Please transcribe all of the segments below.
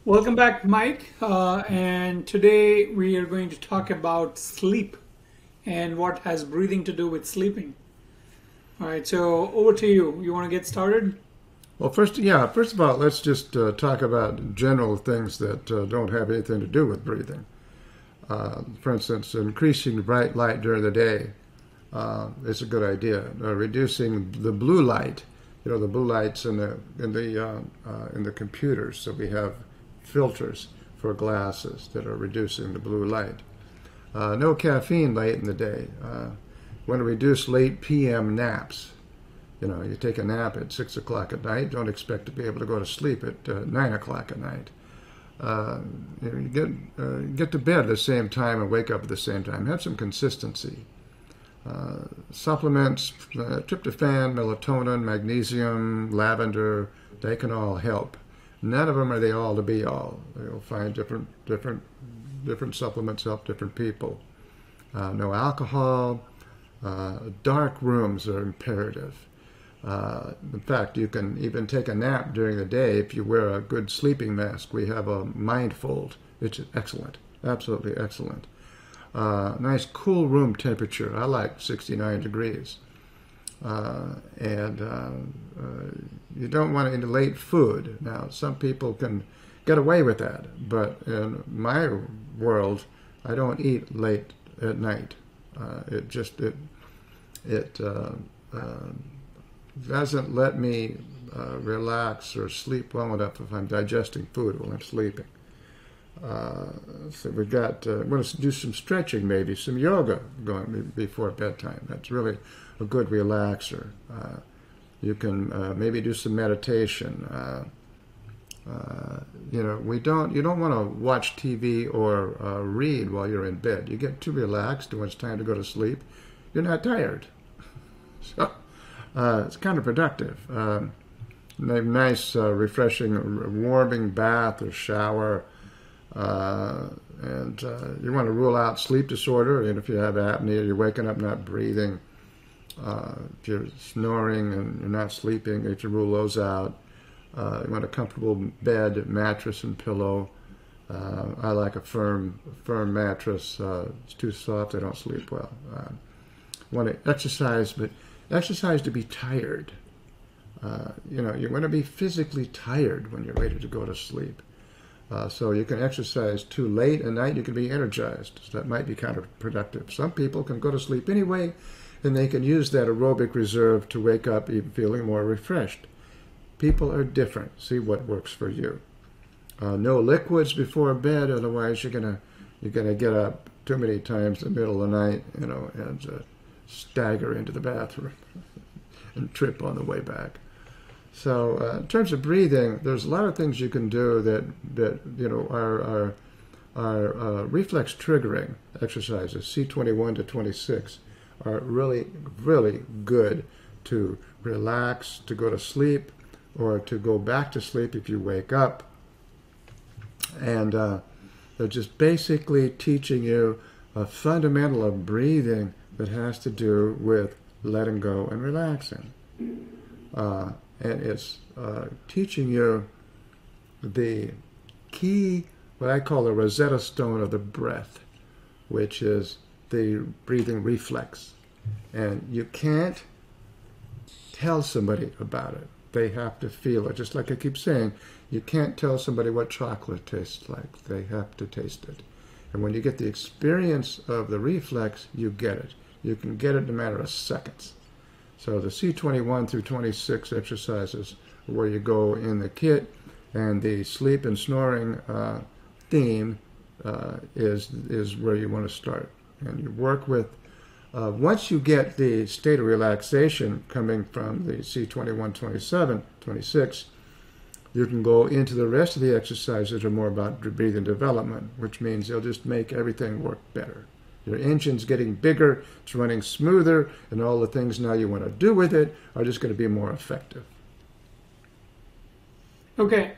Welcome back, Mike. And today we are going to talk about sleep and what has breathing to do with sleeping. All right, so over to you. You want to get started? Well, first of all, let's just talk about general things that don't have anything to do with breathing. For instance, increasing bright light during the day is a good idea. Reducing the blue light, the blue lights in the computers. So we have filters for glasses that are reducing the blue light. No caffeine late in the day. Want to reduce late PM naps. You take a nap at 6 o'clock at night. Don't expect to be able to go to sleep at 9 o'clock at night. You get to bed at the same time and wake up at the same time. Have some consistency. Supplements, tryptophan, melatonin, magnesium, lavender, they can all help. None of them are the all to be all. You'll find different supplements help different people. No alcohol. Dark rooms are imperative. In fact, you can even take a nap during the day if you wear a good sleeping mask. We have a Mindfold. It's excellent, absolutely excellent. Nice cool room temperature. I like 69 degrees. And you don't want to eat late food. Now, some people can get away with that, but in my world, I don't eat late at night. It doesn't let me relax or sleep well enough if I'm digesting food while I'm sleeping. So we're going to do some stretching, maybe some yoga going before bedtime. That's really a good relaxer. You can maybe do some meditation. You don't want to watch TV or read while you're in bed. You get too relaxed, and when it's time to go to sleep, you're not tired. So it's counterproductive. Nice, refreshing, warming bath or shower. And you want to rule out sleep disorder. And if you have apnea, you're waking up not breathing. If you're snoring and you're not sleeping, you have to rule those out. You want a comfortable bed, mattress, and pillow. I like a firm mattress. It's too soft, I don't sleep well. Want to exercise, but exercise to be tired. You want to be physically tired when you're ready to go to sleep. So you can exercise too late at night, you can be energized. So that might be counterproductive. Some people can go to sleep anyway, and they can use that aerobic reserve to wake up even feeling more refreshed. People are different. See what works for you. No liquids before bed, otherwise you're gonna get up too many times in the middle of the night, and stagger into the bathroom and trip on the way back. So in terms of breathing, there's a lot of things you can do that are reflex triggering exercises. C21 to 26 are really, really good to relax, to go to sleep, or to go back to sleep if you wake up. And they're just basically teaching you a fundamental of breathing that has to do with letting go and relaxing. And it's teaching you the key, what I call the Rosetta Stone of the breath, which is the breathing reflex. And you can't tell somebody about it. They have to feel it. Just like I keep saying, you can't tell somebody what chocolate tastes like. They have to taste it. And when you get the experience of the reflex, you get it. You can get it in a matter of seconds. So the C21 through 26 exercises are where you go in the kit, and the sleep and snoring theme is where you want to start. And you work with, once you get the state of relaxation coming from the C21, 27, 26, you can go into the rest of the exercises that are more about breathing development, which means they'll just make everything work better. Your engine's getting bigger, it's running smoother, and all the things now you want to do with it are just going to be more effective. Okay,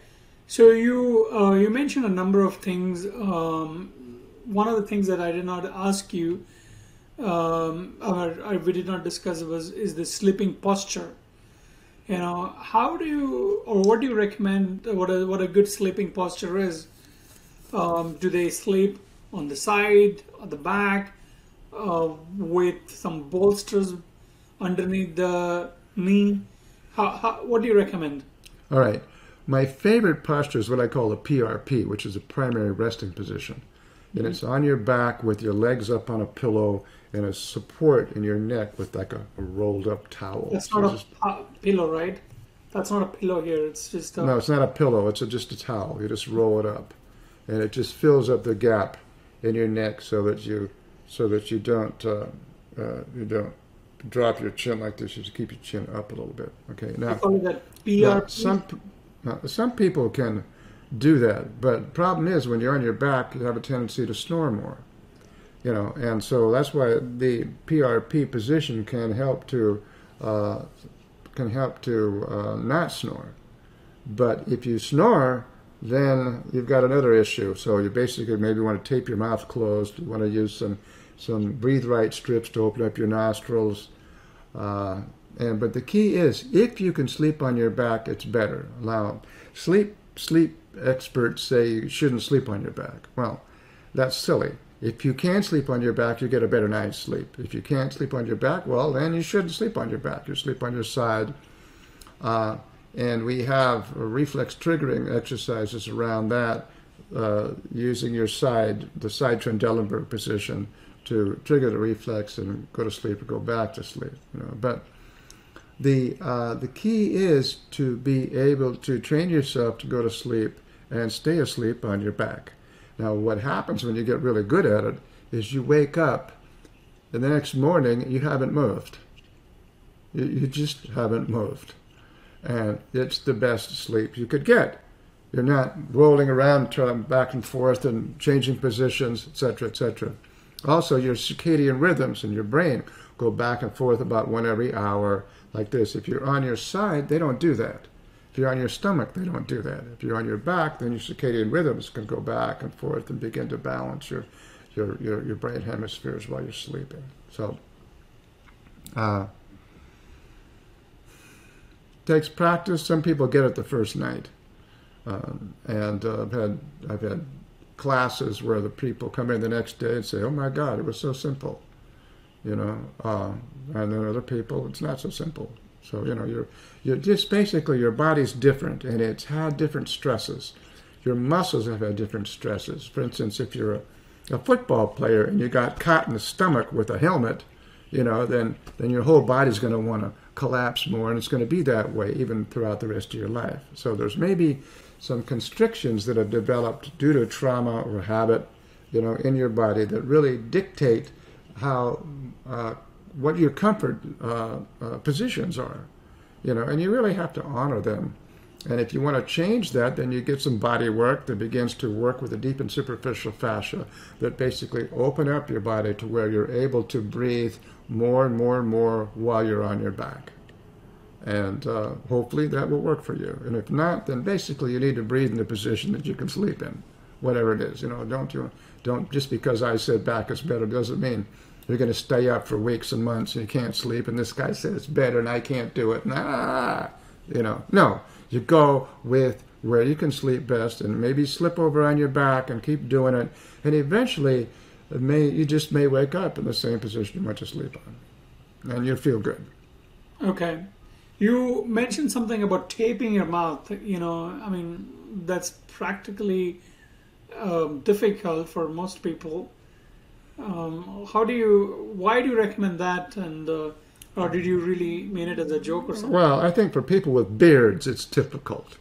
so you mentioned a number of things. One of the things that I did not ask you, or we did not discuss, is the sleeping posture. How do you, or what do you recommend, what a good sleeping posture is? Do they sleep on the side, on the back, with some bolsters underneath the knee? What do you recommend? All right. My favorite posture is what I call a PRP, which is a primary resting position. And it's on your back with your legs up on a pillow and a support in your neck with like a rolled up towel. That's So not just, a pillow, right? That's not a pillow here. It's just no, a. it's not a pillow. It's just a towel. You just roll it up, and it just fills up the gap in your neck so that you don't drop your chin like this. You just keep your chin up a little bit. Okay. I Now, call it that now PRP. some people can do that, but the problem is when you're on your back, you have a tendency to snore more. And so that's why the PRP position uh, can help to not snore. But if you snore, then you've got another issue. So you basically maybe want to tape your mouth closed. You want to use some breathe right strips to open up your nostrils. But the key is, if you can sleep on your back, it's better. Now, sleep experts say you shouldn't sleep on your back. Well, that's silly. If you can sleep on your back, you get a better night's sleep. If you can't sleep on your back, well, then you shouldn't sleep on your back. You sleep on your side. And we have reflex triggering exercises around that, using the side Trendelenburg position to trigger the reflex and go to sleep or go back to sleep. But the key is to be able to train yourself to go to sleep and stay asleep on your back. Now, what happens when you get really good at it is you wake up and the next morning you haven't moved. You just haven't moved. And it's the best sleep you could get. You're not rolling around back and forth and changing positions, etc., etc. Also, your circadian rhythms in your brain go back and forth about one every hour, like this. If you're on your side, they don't do that. If you're on your stomach, they don't do that. If you're on your back, then your circadian rhythms can go back and forth and begin to balance your brain hemispheres while you're sleeping. So, takes practice. Some people get it the first night, and I've had classes where the people come in the next day and say, "Oh my God, it was so simple," and then other people, it's not so simple. So you're just basically, your body's different and it's had different stresses. Your muscles have had different stresses. For instance, if you're a football player and you got caught in the stomach with a helmet, then your whole body's going to want to collapse more, and it's going to be that way even throughout the rest of your life. So there's maybe some constrictions that have developed due to trauma or habit, in your body that really dictate how what your comfort positions are, and you really have to honor them. And if you want to change that, then you get some body work that begins to work with the deep and superficial fascia that basically open up your body to where you're able to breathe more and more and more while you're on your back. And hopefully that will work for you. And if not, then basically you need to breathe in a position that you can sleep in, whatever it is. Don't just because I said back is better doesn't mean you're going to stay up for weeks and months and you can't sleep. And this guy said it's better and I can't do it. No. You go with where you can sleep best, and maybe slip over on your back and keep doing it. And eventually, you just may wake up in the same position you went to sleep on, and you'll feel good. Okay. You mentioned something about taping your mouth. That's practically difficult for most people. Why do you recommend that? And or did you really mean it as a joke or something? Well, I think for people with beards, it's difficult.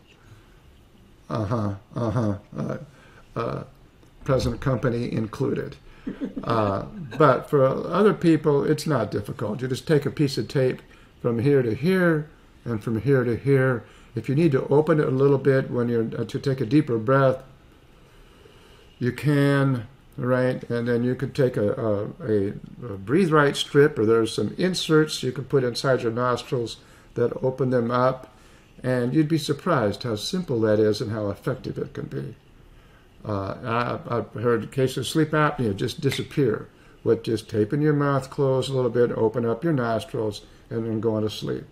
Present company included. But for other people, it's not difficult. You just take a piece of tape from here to here and from here to here. If you need to open it a little bit when you're to take a deeper breath, you can. Right, and then you could take a breathe right strip, or there's some inserts you can put inside your nostrils that open them up, and you'd be surprised how simple that is and how effective it can be. I've heard cases of sleep apnea just disappear with just taping your mouth closed a little bit, open up your nostrils, and then going to sleep.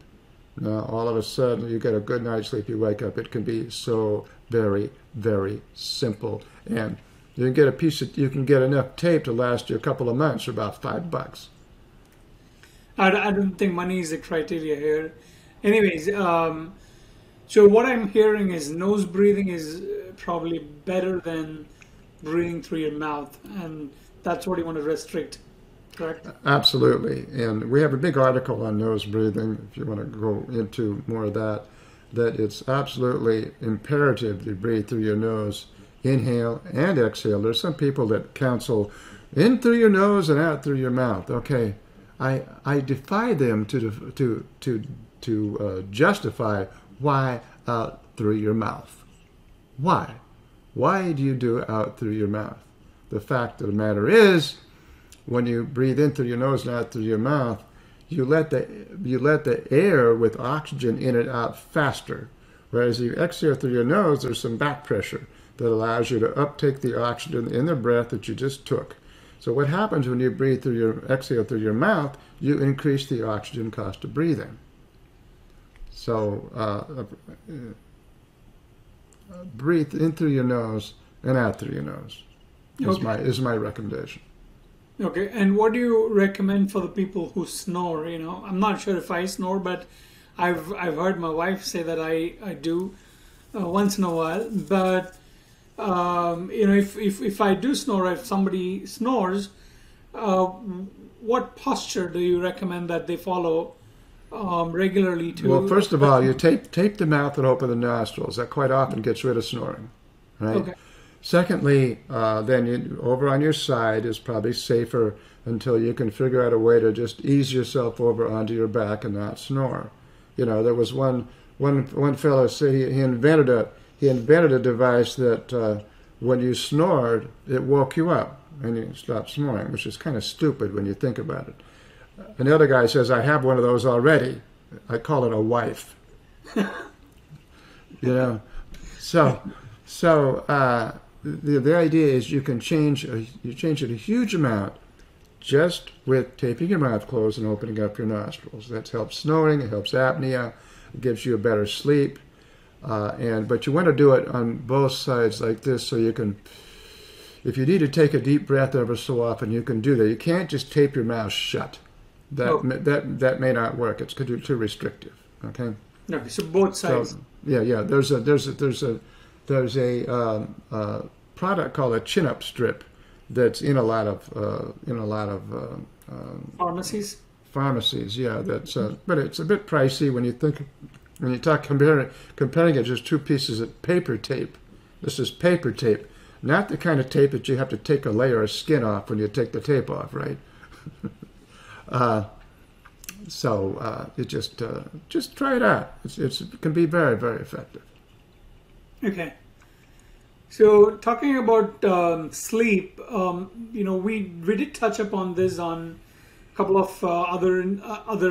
Now, all of a sudden, you get a good night's sleep, you wake up. It can be so very, very simple. And you can get you can get enough tape to last you a couple of months for about $5. I don't think money is the criteria here. Anyways, so what I'm hearing is nose breathing is probably better than breathing through your mouth, and that's what you want to restrict, correct? Absolutely. And we have a big article on nose breathing, if you want to go into more of that, that it's absolutely imperative to breathe through your nose, inhale and exhale. There's some people that counsel in through your nose and out through your mouth. Okay, I defy them to justify why out through your mouth. Why? Why do you do out through your mouth? The fact of the matter is, when you breathe in through your nose and out through your mouth, you let the air with oxygen in it out faster. Whereas you exhale through your nose, there's some back pressure that allows you to uptake the oxygen in the breath that you just took. So what happens when you breathe through your exhale through your mouth, you increase the oxygen cost of breathing. So breathe in through your nose and out through your nose is my recommendation. Okay, and what do you recommend for the people who snore? You know, I'm not sure if I snore, but I've heard my wife say that I do once in a while. But you know, if I do snore, if somebody snores, what posture do you recommend that they follow regularly to? Well, first of all, you tape the mouth and open the nostrils. That quite often gets rid of snoring, right? Okay. Secondly, then over on your side is probably safer until you can figure out a way to just ease yourself over onto your back and not snore. You know, there was one fellow say he invented a device that when you snored, it woke you up and you stopped snoring, which is kind of stupid when you think about it. Another guy says, I have one of those already. I call it a wife. You know, so the idea is you can change it a huge amount just with taping your mouth closed and opening up your nostrils. That helps snoring, it helps apnea, it gives you a better sleep. But you want to do it on both sides like this so you can, if you need to take a deep breath ever so often, you can do that. You can't just tape your mouth shut. That may not work. It's too restrictive. Okay. Okay. So both sides. So, yeah. There's a product called a chin-up strip that's in a lot of Pharmacies. Pharmacies, yeah. But it's a bit pricey when you talk comparing it just two pieces of paper tape. This is paper tape, not the kind of tape that you have to take a layer of skin off when you take the tape off, right? You just try it out. It can be very, very effective. Okay. So talking about sleep, you know, we did touch upon this on a couple of other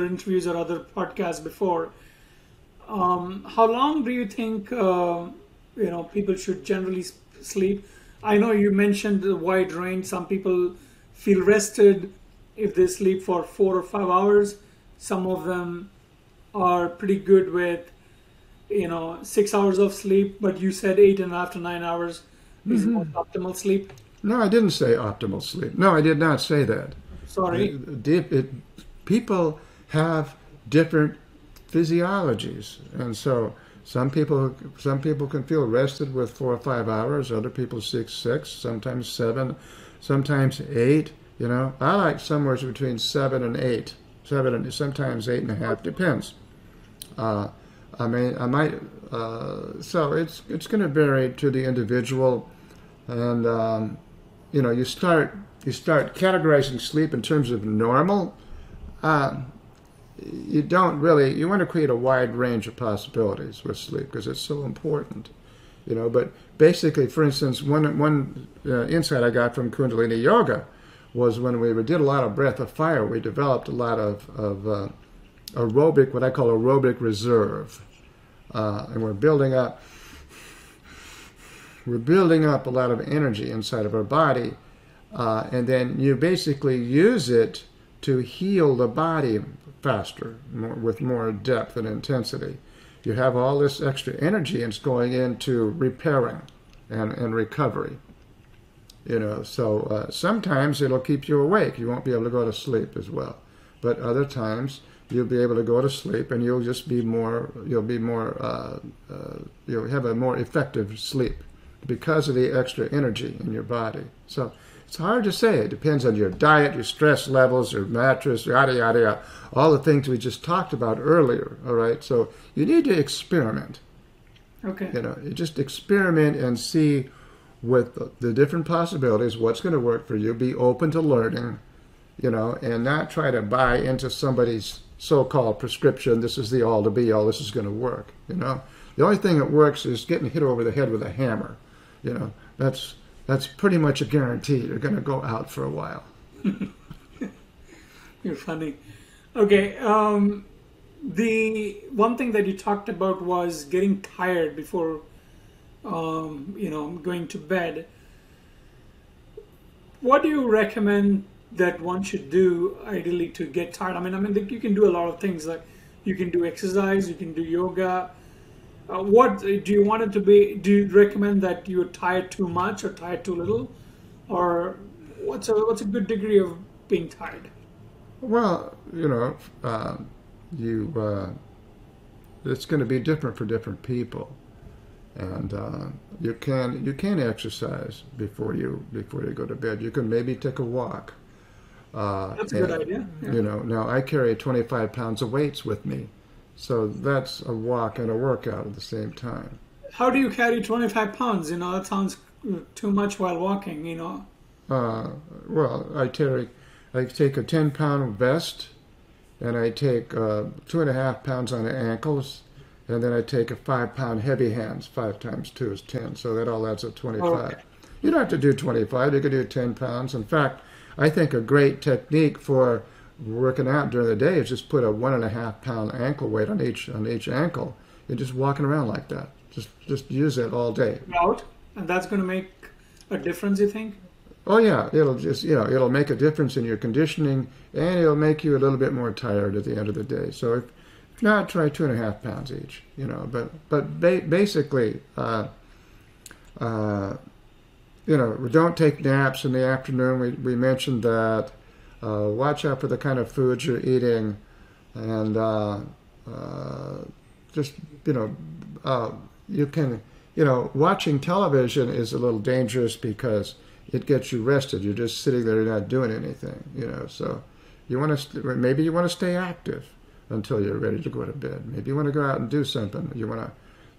interviews or other podcasts before. How long do you think you know, people should generally sleep? I know you mentioned the wide range. Some people feel rested if they sleep for 4 or 5 hours. Some of them are pretty good with, you know, 6 hours of sleep, but you said 8.5 to 9 hours is most optimal sleep. No, I didn't say optimal sleep. No, I did not say that. Sorry. People have different physiologies, and so some people can feel rested with 4 or 5 hours. Other people 6, sometimes 7, sometimes 8. You know, I like somewhere between 7 and 8, 7 and sometimes 8.5. Depends. So it's going to vary to the individual, and you know, you start categorizing sleep in terms of normal. You want to create a wide range of possibilities with sleep because it's so important, you know. But basically, for instance, one insight I got from Kundalini Yoga was when we did a lot of breath of fire, we developed a lot of aerobic, what I call aerobic reserve, and we're building up a lot of energy inside of our body, and then you basically use it to heal the body faster, with more depth and intensity. You have all this extra energy, and it's going into repairing and recovery. So sometimes it'll keep you awake. You won't be able to go to sleep as well. But other times you'll be able to go to sleep, and you'll just be more. You'll have a more effective sleep because of the extra energy in your body. So it's hard to say. It depends on your diet, your stress levels, your mattress, yada yada yada. All the things we just talked about earlier. All right. So you need to experiment. Okay. You just experiment and see with the different possibilities what's going to work for you. Be open to learning. And not try to buy into somebody's so-called prescription. This is the all to be all. This is going to work. The only thing that works is getting hit over the head with a hammer. That's pretty much a guarantee. You're going to go out for a while. You're funny. Okay. The one thing that you talked about was getting tired before, going to bed. What do you recommend that one should do ideally to get tired? I mean, you can do a lot of things. Like you can do exercise, you can do yoga. What do you want it to be? Do you recommend that you're tired too much or tired too little, or what's a good degree of being tired? Well, it's going to be different for different people, and you can exercise before you go to bed. You can maybe take a walk. That's a good idea. Yeah. Now I carry 25 pounds of weights with me. So that's a walk and a workout at the same time. How do you carry 25 pounds? That sounds too much while walking, Well, I take a 10-pound vest, and I take 2.5 pounds on the ankles, and then I take a 5-pound heavy hands. 5 times 2 is 10, so that all adds up 25. Okay. You don't have to do 25. You can do 10 pounds. In fact, I think a great technique for working out during the day is just put a 1.5-pound ankle weight on each ankle. You're just walking around like that. Just use it all day. Out, and that's going to make a difference, you think? Oh yeah, it'll make a difference in your conditioning, and it'll make you a little bit more tired at the end of the day. So if not, try 2.5 pounds each. Basically, we don't take naps in the afternoon. We mentioned that. Watch out for the kind of foods you're eating, and you can, watching television is a little dangerous because it gets you rested. You're just sitting there, you're not doing anything, So maybe you want to stay active until you're ready to go to bed. Maybe you want to go out and do something. You want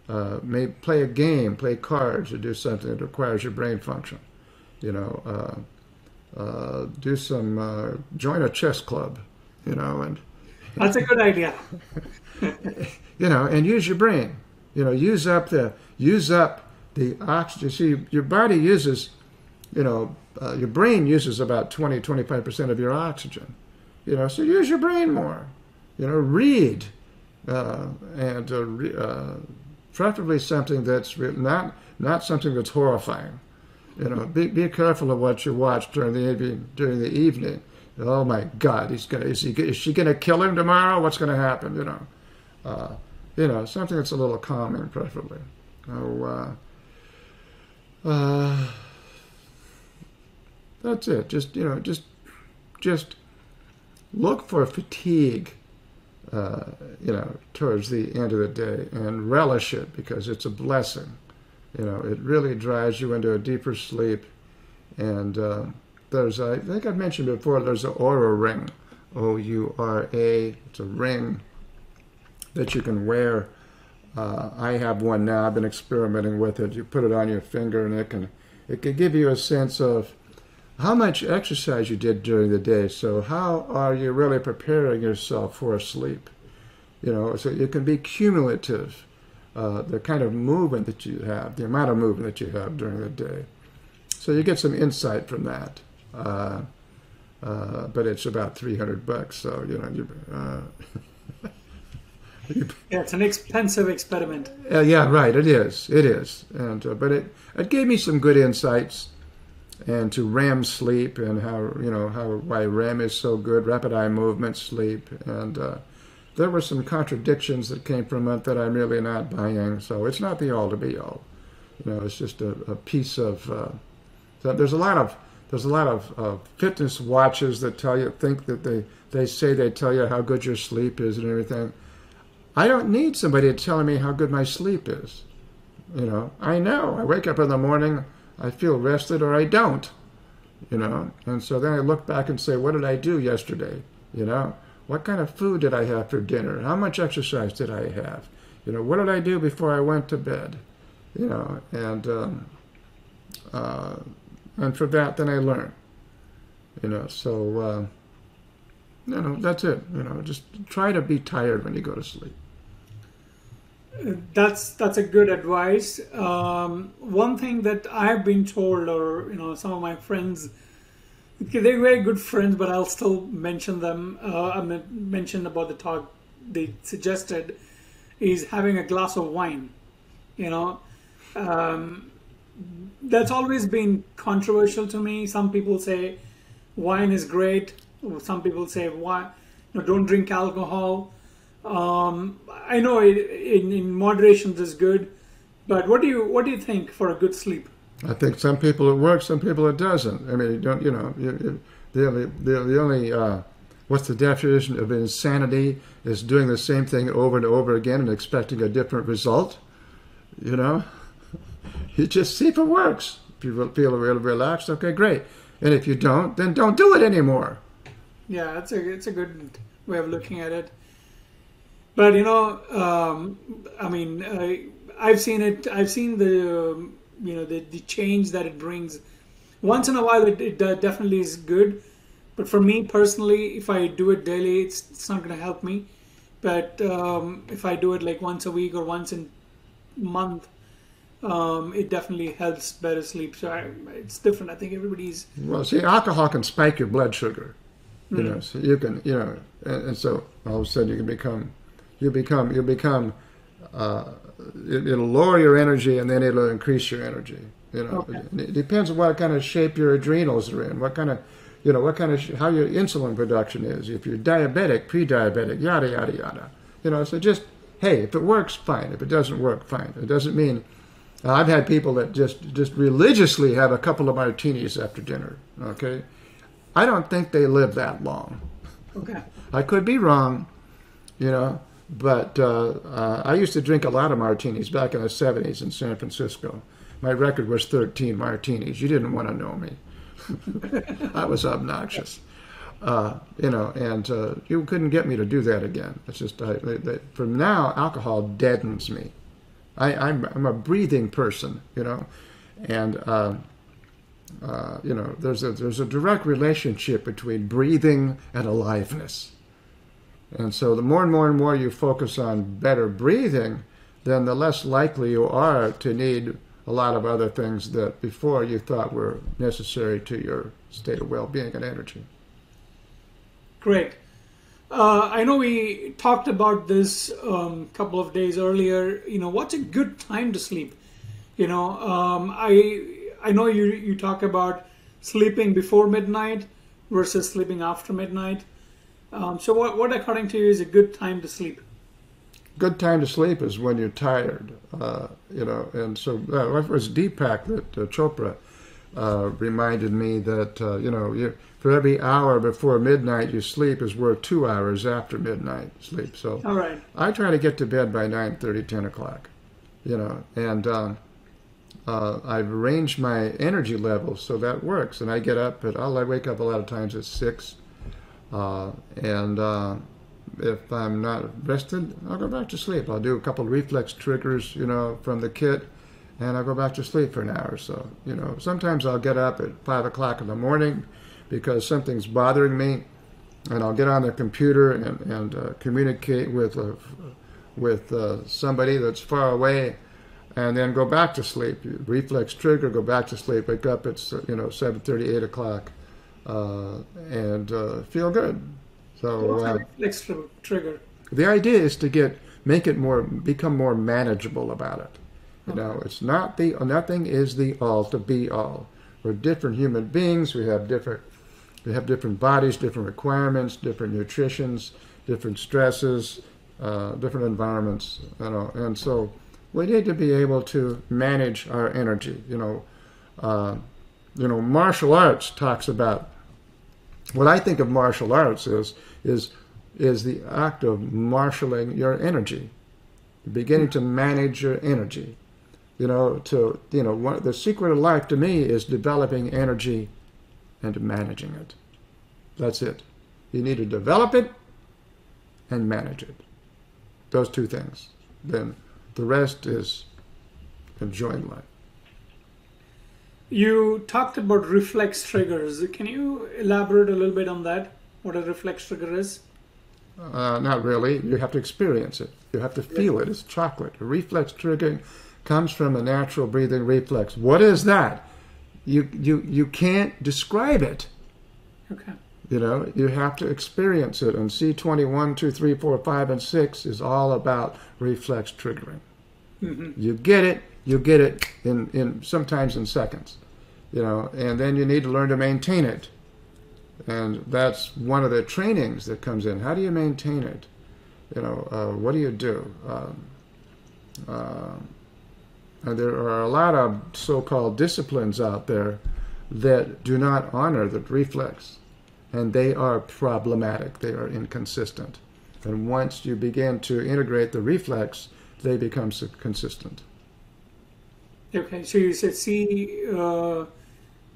to maybe play a game, play cards, or do something that requires your brain function. Join a chess club, and that's a good idea. And use your brain. Use up the oxygen. See, your body uses, your brain uses about 20-25% of your oxygen. So use your brain more. Read, and preferably something that's not something that's horrifying. Be careful of what you watch during the evening. Oh my God, is she gonna kill him tomorrow? What's gonna happen? Something that's a little calming, preferably. That's it. Just look for fatigue. Towards the end of the day, and relish it because it's a blessing. It really drives you into a deeper sleep. And I think I've mentioned before, there's an Oura ring, O-U-R-A. It's a ring that you can wear. I have one now. I've been experimenting with it. You put it on your finger, and it can give you a sense of how much exercise you did during the day. So how are you really preparing yourself for sleep? So it can be cumulative. The kind of movement that you have, the amount of movement that you have during the day. So you get some insight from that. But it's about $300, so Yeah, it's an expensive experiment. Yeah, right. It is. And but it gave me some good insights, and to REM sleep, and why REM is so good, rapid eye movement sleep, and there were some contradictions that came from it that I'm really not buying. So it's not the all to be all. It's just a piece of. So there's a lot of fitness watches that think that they say they tell you how good your sleep is and everything. I don't need somebody telling me how good my sleep is. I know. I wake up in the morning, I feel rested or I don't. And so then I look back and say, what did I do yesterday? What kind of food did I have for dinner? How much exercise did I have? What did I do before I went to bed? And for that, then I learn. So that's it. Just try to be tired when you go to sleep. That's a good advice. One thing that I've been told, or some of my friends, they're very good friends, but I'll still mention them. I mentioned about the talk they suggested is having a glass of wine. That's always been controversial to me. Some people say wine is great. Some people say wine, don't drink alcohol. I know in moderation is good, but what do you think for a good sleep? I think some people it works, some people it doesn't. I mean, the only what's the definition of insanity is doing the same thing over and over again and expecting a different result. You just see if it works. If you feel really relaxed, okay, great. And if you don't, then don't do it anymore. Yeah, it's a good way of looking at it. But I've seen it. I've seen the change that it brings. Once in a while, it definitely is good. But for me personally, if I do it daily, it's not going to help me. But if I do it like once a week or once in a month, it definitely helps better sleep. So it's different. I think everybody's. Well, see, alcohol can spike your blood sugar. So you can, and so all of a sudden you become. It'll lower your energy and then it'll increase your energy. Okay. It depends on what kind of shape your adrenals are in, how your insulin production is. If you're diabetic, pre-diabetic, yada yada yada. So just if it works, fine. If it doesn't work, fine. It doesn't mean. I've had people that just religiously have a couple of martinis after dinner. Okay, I don't think they live that long. Okay, I could be wrong. But I used to drink a lot of martinis back in the 70s in San Francisco. My record was 13 martinis. You didn't want to know me. I was obnoxious. And you couldn't get me to do that again. It's just, from now, alcohol deadens me. I'm a breathing person, and, there's a direct relationship between breathing and aliveness. And so the more and more and more you focus on better breathing, then the less likely you are to need a lot of other things that before you thought were necessary to your state of well-being and energy. Great. I know we talked about this a couple of days earlier. What's a good time to sleep? I know you talk about sleeping before midnight versus sleeping after midnight. So what according to you is a good time to sleep? Good time to sleep is when you're tired, and so it was Deepak that Chopra reminded me that, for every hour before midnight you sleep is worth 2 hours after midnight sleep. So all right. I try to get to bed by 9:30, 10 o'clock, and I've arranged my energy levels so that works. And I get up I wake up a lot of times at 6. If I'm not rested, I'll go back to sleep. I'll do a couple of reflex triggers, from the kit, and I'll go back to sleep for an hour or so. Sometimes I'll get up at 5 o'clock in the morning because something's bothering me, and I'll get on the computer and communicate with somebody that's far away, and then go back to sleep. Reflex trigger, go back to sleep. Wake up at 7:30, 8 o'clock. And feel good. So reflex trigger. The idea is to become more manageable about it. It's not nothing is the all to be all. We're different human beings. We have different bodies, different requirements, different nutritions, different stresses, different environments. And so we need to be able to manage our energy. Martial arts talks about. What I think of martial arts is the act of marshaling your energy, beginning to manage your energy. The secret of life to me is developing energy and managing it. That's it. You need to develop it and manage it. Those two things. Then the rest is enjoying life. You talked about reflex triggers. Can you elaborate a little bit on that? What a reflex trigger is? Not really. You have to experience it. You have to feel it. It's chocolate. A reflex triggering comes from a natural breathing reflex. What is that? You can't describe it. Okay. You have to experience it. And C21, 2, 3, 4, 5, and 6 is all about reflex triggering. Mm-hmm. You get it in sometimes in seconds. And then you need to learn to maintain it. And that's one of the trainings that comes in. How do you maintain it? What do you do? And there are a lot of so-called disciplines out there that do not honor the reflex. And they are problematic. They are inconsistent. And once you begin to integrate the reflex, they become consistent. Okay, so you said the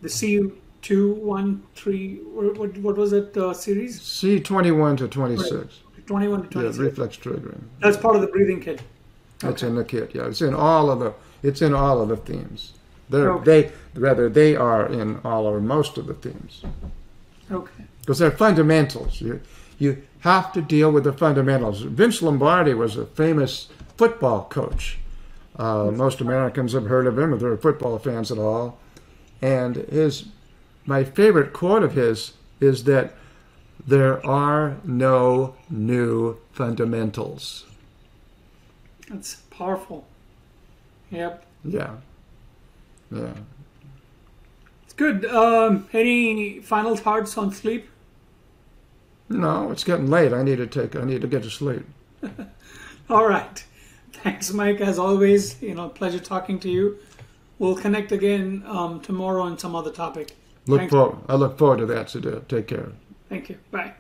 C2, 1, 3, what was it series? C21 to 26. Right. 21 to 26. Yeah, reflex triggering. That's part of the breathing kit. It's in the kit. Yeah, it's in all of the themes. They are in all or most of the themes. Okay. Because they're fundamentals. You have to deal with the fundamentals. Vince Lombardi was a famous football coach. Most Americans have heard of him, if they're football fans at all. And my favorite quote of his is that there are no new fundamentals. That's powerful. Yep. Yeah. It's good. Any final thoughts on sleep? No, it's getting late. I need to get to sleep. All right. Thanks, Mike. As always, pleasure talking to you. We'll connect again tomorrow on some other topic. I look forward to that, Sudev. Take care. Thank you. Bye.